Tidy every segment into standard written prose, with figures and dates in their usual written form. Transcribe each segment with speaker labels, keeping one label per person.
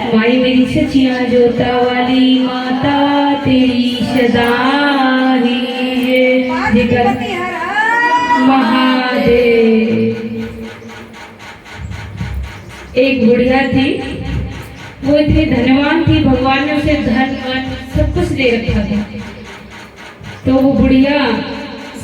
Speaker 1: माई मेरी सचिया जोता वाली माता तेरी सदा ही जिगर महादेव। एक बुढ़िया थी, वो इतनी धनवान थी, भगवान ने उसे धन वन सब कुछ दे रखा था। तो वो बुढ़िया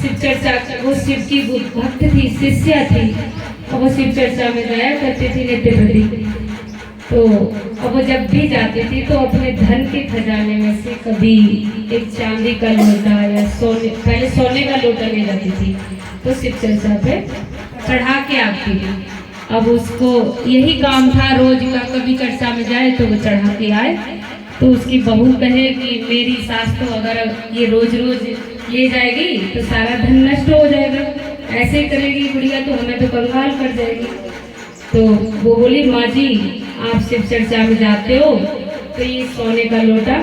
Speaker 1: शिव चर्चा, वो शिव की भक्त थी, शिष्या थी, और वो शिव चर्चा में गाया करती थी नित्य प्रति। तो अब वो जब भी जाती थी तो अपने धन के खजाने में से कभी एक चांदी का लोटा या सोने, पहले सोने का लोटा ले जाती थी, तो शिव चर्चा पे चढ़ा के आती थी। अब उसको यही काम था रोज का, कभी चर्चा में जाए तो वो चढ़ा के आए। तो उसकी बहू कहे कि मेरी सास तो अगर ये रोज रोज ले जाएगी तो सारा धन नष्ट हो जाएगा, ऐसे करेगी बुढ़िया तो हमें तो कंगाल कर जाएगी। तो वो बोली, माँ जी आप शिव चर्चा में जाते हो तो ये सोने का लोटा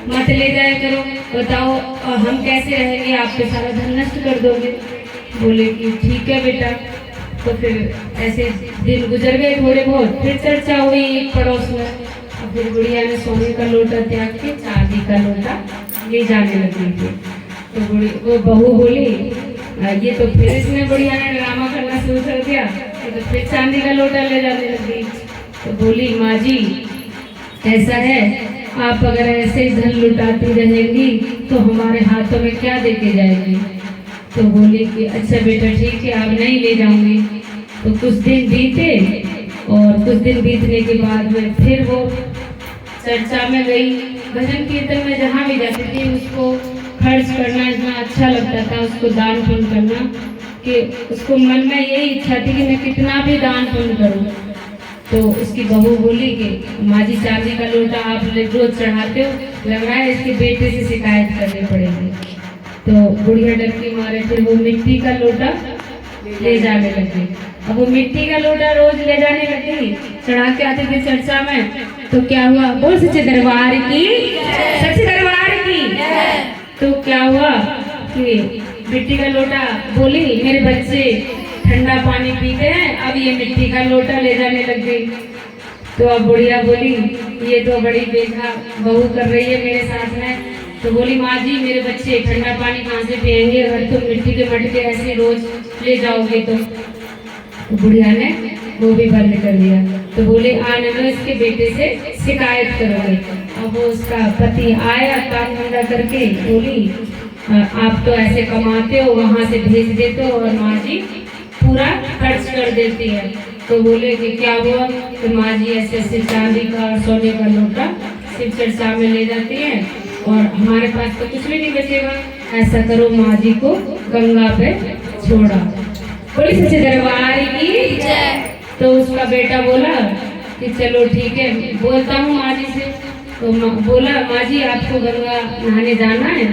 Speaker 1: मत ले जाया करो, बताओ हम कैसे रहेंगे, आप तो सारा धन नष्ट कर दोगे। बोले कि ठीक है बेटा। तो फिर ऐसे दिन गुजर गए थोड़े बहुत, फिर चर्चा हुई एक पड़ोस में, और फिर बुढ़िया ने सोने का लोटा त्याग के चांदी का लोटा ले जाने लगी थी। तो वो बहू बोली, ये तो फिर इसने बुढ़िया ने ड्रामा करना शुरू कर दिया, तो फिर चांदी का लोटा ले जाने लगी। तो बोली, माँ जी ऐसा है, आप अगर ऐसे ही धन लुटाती रहेंगी तो हमारे हाथों में क्या देके जाएगी। तो बोली कि अच्छा बेटा ठीक है, आप नहीं ले जाऊंगी। तो कुछ दिन बीते, और कुछ दिन बीतने के बाद में फिर वो चर्चा में गई, भजन कीर्तन में जहाँ भी जाती थी उसको खर्च करना इतना अच्छा लगता था, उसको दान पुण्य करना, कि उसको मन में यही इच्छा थी कि मैं कितना भी दान पुण्य करूं। तो उसकी बहू बोली कि माँ जी चांदी का लोटा आप रोज चढ़ाते हो, लग रहा है इसके बेटे से शिकायत करनी पड़ेगी। तो बुढ़िया डर के मारे फिर वो मिट्टी का लोटा ले जाने लगी। अब वो मिट्टी का लोटा रोज ले जाने लगी, चढ़ा के आते थे चर्चा में। तो क्या हुआ, बोल सच्चे दरबार की, सच्चे दरबार की। तो क्या हुआ कि मिट्टी का लोटा, बोली मेरे बच्चे ठंडा पानी पीते हैं, अब ये मिट्टी का लोटा ले जाने लग गई। तो अब बुढ़िया बोली, ये तो बड़ी बेजा बहू कर रही है मेरे साथ में। तो बोली, माँ जी मेरे बच्चे ठंडा पानी कहाँ से पियेंगे अगर तुम मिट्टी के मटके ऐसे रोज ले जाओगे तो। बुढ़िया ने वो भी बंद कर दिया। तो बोले, आने में इसके बेटे से शिकायत करोगे। अब वो उसका पति आया काम धंधा करके, बोली आप तो ऐसे कमाते हो, वहाँ से भेज देते हो और माँ जी पूरा खर्च कर देती है। तो बोले कि क्या हुआ, तो माँ जी ऐसे ऐसे चांदी का और सोने का लोटा शिव चर्चा में ले जाती है और हमारे पास तो कुछ भी नहीं बचेगा, ऐसा करो माँ जी को गंगा पे छोड़ा। बोली सच्चे दरबार की जय। तो उसका बेटा बोला कि चलो ठीक है, बोलता हूँ माँ जी से। तो बोला, माँ जी आपको गंगा नहाने जाना है।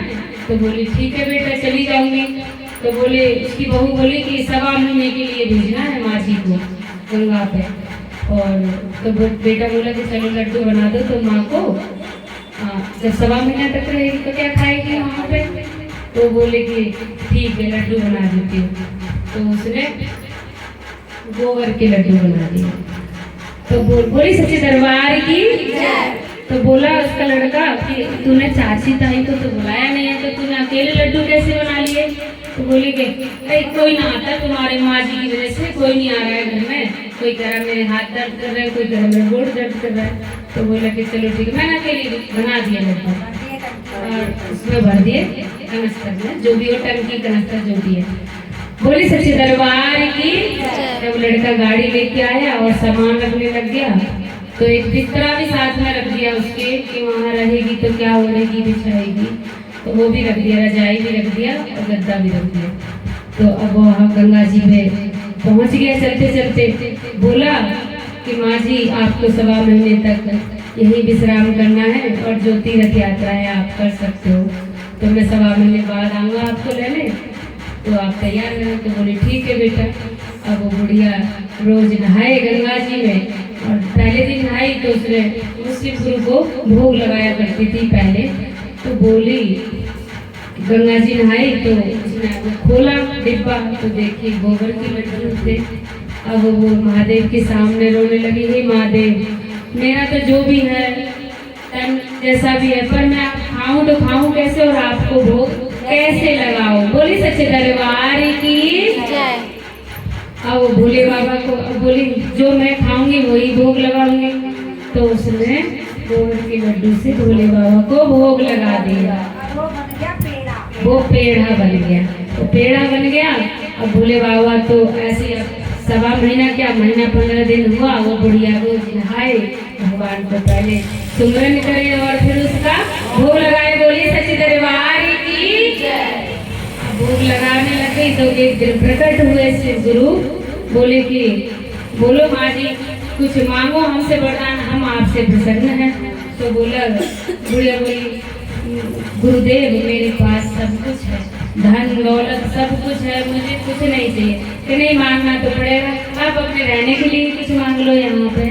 Speaker 1: तो बोली ठीक है बेटा चली जाऊंगी। तो बोले, उसकी बहू बोली कि 1.25 महीने के लिए भेजना है माँ जी को गंगा पे। और तो बेटा बोला कि चलो लड्डू बना दो तो माँ को जब 1.25 महीने तक रहेगी तो क्या खाएगी वहाँ पे। तो बोले कि ठीक है लड्डू बना देती हूँ। तो उसने गोबर के लड्डू बना दिए। तो बोली सच्चे दरबार की। तो बोला उसका लड़का कि तूने चाची ताई को तो बुलाया नहीं है, तो तूने अकेले लड्डू कैसे बना लिए। तो बोली कि कोई ना आता, तुम्हारे माँ जी की वजह से कोई नहीं आ रहा है घर में, कोई कह रहा मेरे हाथ दर्द कर रहा है, कोई कह रहा मेरे गोड़ दर्द कर रहा है। तो बोला कि चलो ठीक है, मैंने अकेले बना दिया लड्डू और उसमें भर दिए कनस्तर में, जो भी हो टंकी कनस्तर जो भी है। बोली सच्चे दरबार की। जब लड़का गाड़ी लेके आया और सामान रखने लग गया तो एक बिस्तरा भी साथ में रख दिया उसके कि वहाँ रहेगी तो क्या ओढ़ेगी बिछाएगी। तो वो भी रख दिया, रजाई भी रख दिया और गद्दा भी रख दिया। तो अब वहाँ गंगा जी में पहुँच गया चलते चलते। बोला कि माँ जी आपको 1.25 महीने तक यही विश्राम करना है और जो तीर्थ यात्रा है आप कर सकते हो, तो मैं 1.25 महीने बाद आऊँगा आपको लेने, तो आप तैयार रहें। तो बोले ठीक है बेटा। अब वो बुढ़िया रोज नहाए गंगा जी में, और पहले दिन नहाई तो उसने मुस्लिम गुरु को भोग लगाया करती थी पहले। तो बोली गंगा जी नहाई तो उसने खोला डिब्बा तो देखिए गोबर के लड्डू थे। अब वो महादेव के सामने रोने लगी, हे महादेव मेरा तो जो भी है तन जैसा भी है, पर मैं खाऊं तो खाऊं कैसे और आपको भोग कैसे लगाऊं? बोली सच्चे दरबार की जय। अब वो भोले बाबा को बोली जो मैं खाऊंगी वही भोग लगाऊंगी। तो उसने गोबर के लड्डू से भोले बाबा को भोग लगा दिया। वो पेड़ा बन गया। तो पेड़ा बन गया। अब भोले बाबा तो ऐसे सवा महीना क्या महीना 15 दिन हुआ, वो बुढ़िया रोज नहाए, भगवान को पहले सुमरन करे और फिर उसका भोग लगाए। बोलिए सच्चे दरबार की जय। भोग लगाने लग गई तो एक दिन प्रकट हुए शिव गुरु, बोले कि बोलो माँ जी कुछ मांगो हमसे वरदान, हम आपसे प्रसन्न हैं। तो बोला बुढ़िया बोली गुरुदेव मेरे पास सब कुछ है, धन दौलत सब कुछ है, मुझे कुछ नहीं चाहिए। कि नहीं मांगना तो पड़ेगा, आप अपने रहने के लिए कुछ मांग लो यहाँ पे।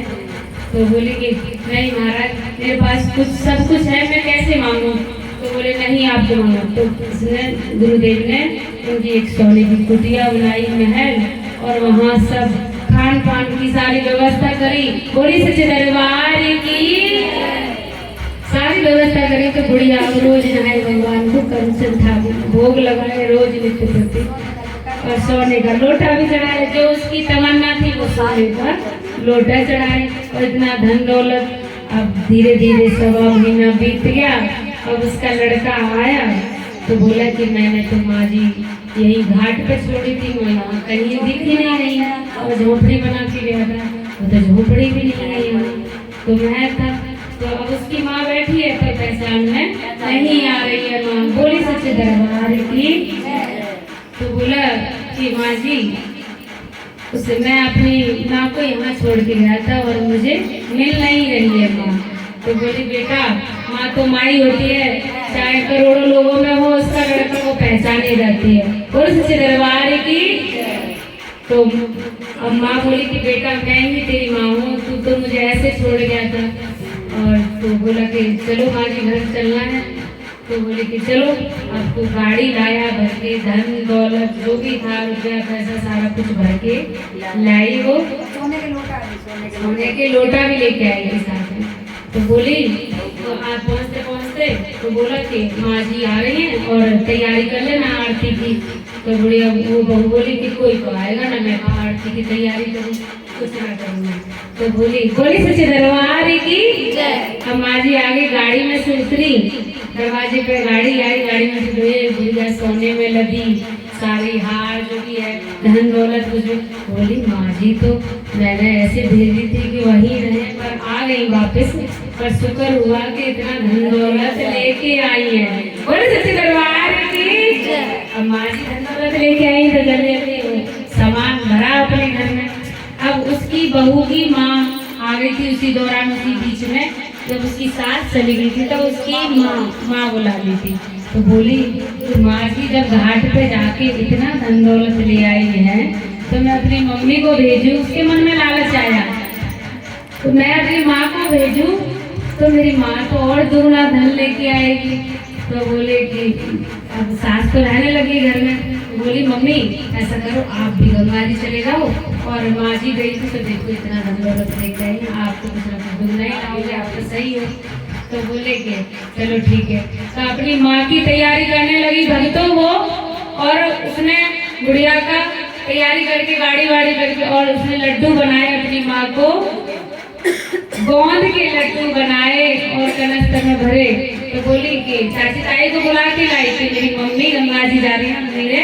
Speaker 1: तो बोले कि नहीं महाराज मेरे पास कुछ सब कुछ है, मैं कैसे मांगू? तो बोले नहीं आप मांगो। तो उसने गुरुदेव ने उनकी एक सोने की कुटिया बनाई महल, और वहाँ सब खान पान की सारी व्यवस्था करी। बोली सच्चे दरबार की सारी व्यवस्था करी। तो बुढ़िया रोज नहाए, भगवान को कंचन था भोग लगाए रोज नित्य प्रति, और सोने का लोटा भी चढ़ाए। जो उसकी तमन्ना थी वो सोने का लोटा चढ़ाए। और इतना धन दौलत। अब धीरे धीरे सवा महीना बीत गया। अब उसका लड़का आया तो बोला कि मैंने तो माँ जी यही घाट पे छोड़ी थी, मैं यहाँ कहीं दिख ही नहीं रही है, और झोपड़ी बना के गया था, वो तो झोपड़ी भी नहीं है यहाँ, तो मैं था। तो अब उसकी माँ बैठी है तो पहचान में नहीं आ रही है माँ। बोली सच्चे दरबार की। तो बोला कि माँ जी उससे मैं अपनी माँ को यहाँ छोड़ के गया था और मुझे मिल नहीं रही है माँ। तो बोली बेटा माँ तो माई होती है, चाहे करोड़ों लोगों में हो उसका लड़का को पहचानी जाती है। बोली सच्चे दरबार की। तो अब माँ बोली कि बेटा मैं ही तेरी माँ हूँ, तू तो मुझे ऐसे छोड़ गया था। और तो बोला कि चलो माँ जी घर चलना है। तो बोले कि चलो। अब तो गाड़ी लाया भर के, धन दौलत जो भी था रुपया पैसा सारा कुछ भर के लाई। वो सोने के लोटा भी लेके आई साथ में। तो बोली तो आज पहुँचते पहुँचते तो बोला कि माँ जी आ रही हैं और तैयारी कर लेना आरती की। तो बुढ़िया वो बहू बोली कि कोई तो आएगा ना, मैं आरती की तैयारी करूँ, कुछ ना करूँगा। तो बोली सच्चे दरबार की जय। अब माँ जी आगे गाड़ी में से उतरी, दरवाजे पे गाड़ी आई, गाड़ी में से बुढ़िया सोने में लदी, सारी हार जो भी है धन दौलत कुछ। बोली माँ जी तो मैंने ऐसे भेजी थी कि वहीं रहे, पर आ गई वापस, पर शुक्र हुआ कि इतना धन दौलत लेके आई है। बोले सच्चे दरबार की जय। अब माँ जी धन दौलत लेके आई तो जल्दी सामान भरा अपने घर में। अब उसकी बहू की माँ आ गई थी उसी दौरान, उसी बीच में जब उसकी सास चली गई थी तो उसकी माँ बुला ली थी। तो बोली तो माँ जी जब घाट पे जाके इतना धन दौलत ले आई है तो मैं अपनी मम्मी को भेजूं। उसके मन में लालच आया तो मैं अपनी माँ को भेजूं तो मेरी माँ तो और दुगना धन लेके आएगी। तो बोले कि अब सास तो रहने लगी घर में। तो बोली मम्मी ऐसा करो आप भी गंगा जी चले जाओ, और माँ जी गई थी तो देखो इतना धन दौलत लेके आई है, आपको कुछ ना कुछ दुगना ही लाओगे, आप तो सही हो। तो बोले कि चलो ठीक है। तो अपनी माँ की तैयारी करने लगी भक्तों वो, और उसने बुढ़िया का तैयारी करके गाड़ी वाड़ी करके, और उसने लड्डू बनाए अपनी माँ को, गोंद के लड्डू बनाए और कनस्तर में भरे। तो बोली कि चाची ताई को बुला के लाई कि मेरी मम्मी गंगा जी जा रही है, मेरे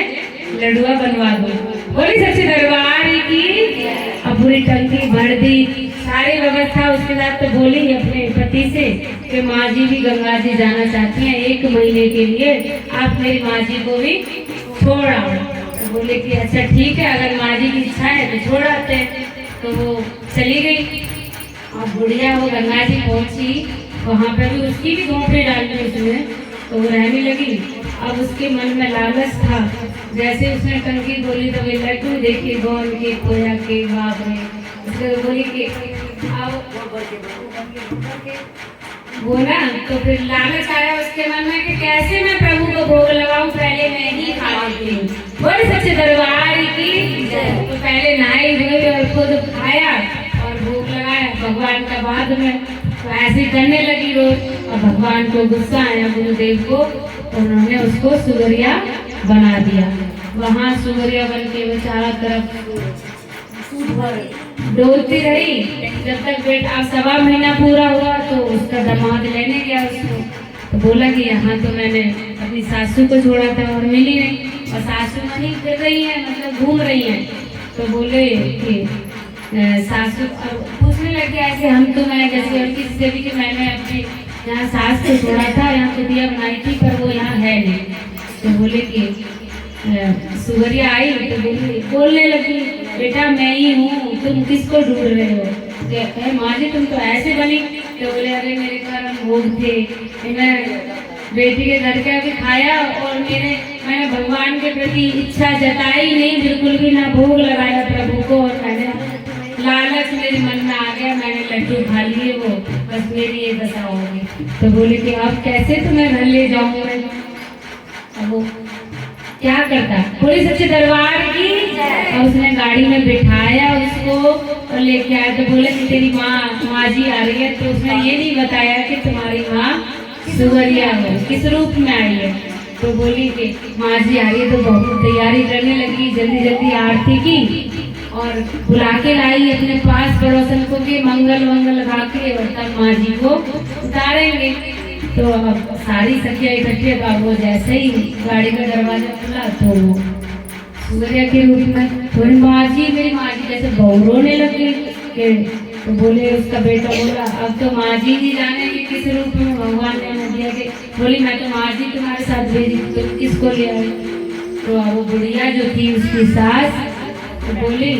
Speaker 1: लड्डुआ बनवा दो। बोली सच्चे दरबार की। अब पूरी टंकी भर दी, सारी व्यवस्था उसके साथ। तो बोली अपने पति से कि माँ जी भी गंगा जी जाना चाहती हैं 1 महीने के लिए, आप मेरी माँ जी को भी छोड़ आओ। तो बोले कि अच्छा ठीक है, अगर माँ जी की इच्छा है तो छोड़ आते हैं। तो वो चली गई। अब बुढ़िया वो गंगा जी पहुंची, वहाँ पे भी उसकी भी झोंपड़ी डाल दी उसने, तो वो रहने लगी। अब उसके मन में लालच था, जैसे उसने टंकी बोली तो वे लड्डू देखे गोंद के खोया के बाप रे। उसको बोली कि आओ वो ना, तो फिर लालच आया उसके मन में कि कैसे मैं प्रभु को भोग लगाऊं, पहले मैं ही खाती हूँ। बोले सच्चे दरबार की। तो पहले नहाई धोई और खुद खाया और भोग लगाया। भगवान भगवान का बाद में तो ऐसे करने लगी रोज। और भगवान को गुस्सा आया गुरुदेव को, तो उन्होंने उसको सुगरिया बना दिया। वहाँ सुगरिया बन के वो चारों तरफ डोलती रही जब तक बेटा 1.25 महीना पूरा हुआ। तो उसका दामाद लेने गया उसको, तो बोला कि यहाँ तो मैंने अपनी सासू को छोड़ा था और मिली नहीं, और सासू नहीं कर रही है, मतलब घूम रही है। तो बोले कि सासू पूछने लगे ऐसे हम तो मैं जैसे और किसी से भी कि मैंने अपने यहाँ सास को छोड़ा था, यहाँ तो दिया बनाई थी पर वो यहाँ है नहीं। तो बोले कि सुगरिया आई तो बोलने लगी बेटा मैं ही हूँ, तुम किसको ढूंढ रहे हो? माँ जी तुम तो ऐसे बनी। तो बोले अरे मेरे कर्म भोग थे, मैं बेटी के घर का भी खाया और मैंने भगवान के प्रति इच्छा जताई नहीं बिल्कुल भी, ना भोग लगाया प्रभु को, और मैंने लालच मेरे मन में आ गया, मैंने लड्डू खा लिए, वो बस मेरी ये दशा होगी। तो बोले कि अब कैसे तुम्हें घर ले जाऊँ मैं? अब वो क्या करता, पुलिस सच्चे दरबार की, और उसने गाड़ी में बिठाया उसको और लेके आया। तो बोले कि तेरी माँ जी आ रही है। तो उसने ये नहीं बताया कि तुम्हारी माँ सुगरिया है, किस रूप में आई है। तो बोली कि माँ जी आ रही है। तो बहुत तैयारी करने लगी, जल्दी जल्दी आरती की और बुला के लाई अपने पास पड़ोसन को कि मंगल वंगल लगा के और तब माँ जी को उतारेंगे। तो अब सारी सखिया इकट्ठी, अब वो जैसे ही गाड़ी का दरवाजा खुला तो सुगरिया के रूप में थोड़ी माँ जी, मेरी माँ जी जैसे रोने लगी कि, तो बोले उसका बेटा बोला अब तो माँ जी ही जाने कि किस रूप में भगवान ने हमें दिया। कि बोली मैं तो माँ जी तुम्हारे साथ भेजी, तुम किसको ले आई? तो अब वो बुढ़िया जो थी उसकी सास तो बोली,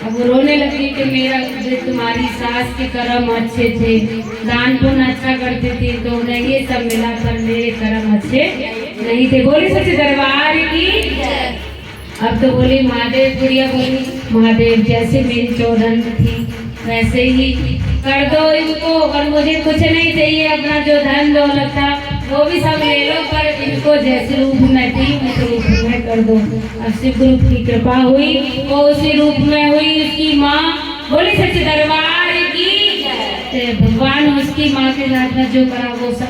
Speaker 1: अब वो रोने लगी कि मेरा तुम्हारी सास के कर्म अच्छे थे, दान पुण्य अच्छा करती थी, तो उन्हें ये सब मिला पर मेरे कर्म अच्छे नहीं थे। बोली सच्चे दरबार की। अब तो बोली महादेव, बुढ़िया बोली महादेव जैसे मेरी चौधन थी वैसे ही कर दो इनको, और मुझे कुछ नहीं चाहिए, अपना जो धन दौलत था वो भी सब ले लो, पर इनको जैसे रूप में थी उस रूप में कर दो। अब शिव गुरु की कृपा हुई, वो उसी रूप में हुई उसकी माँ। बोली सच्चे दरबार की। भगवान उसकी माँ के साथ जो करा वो सब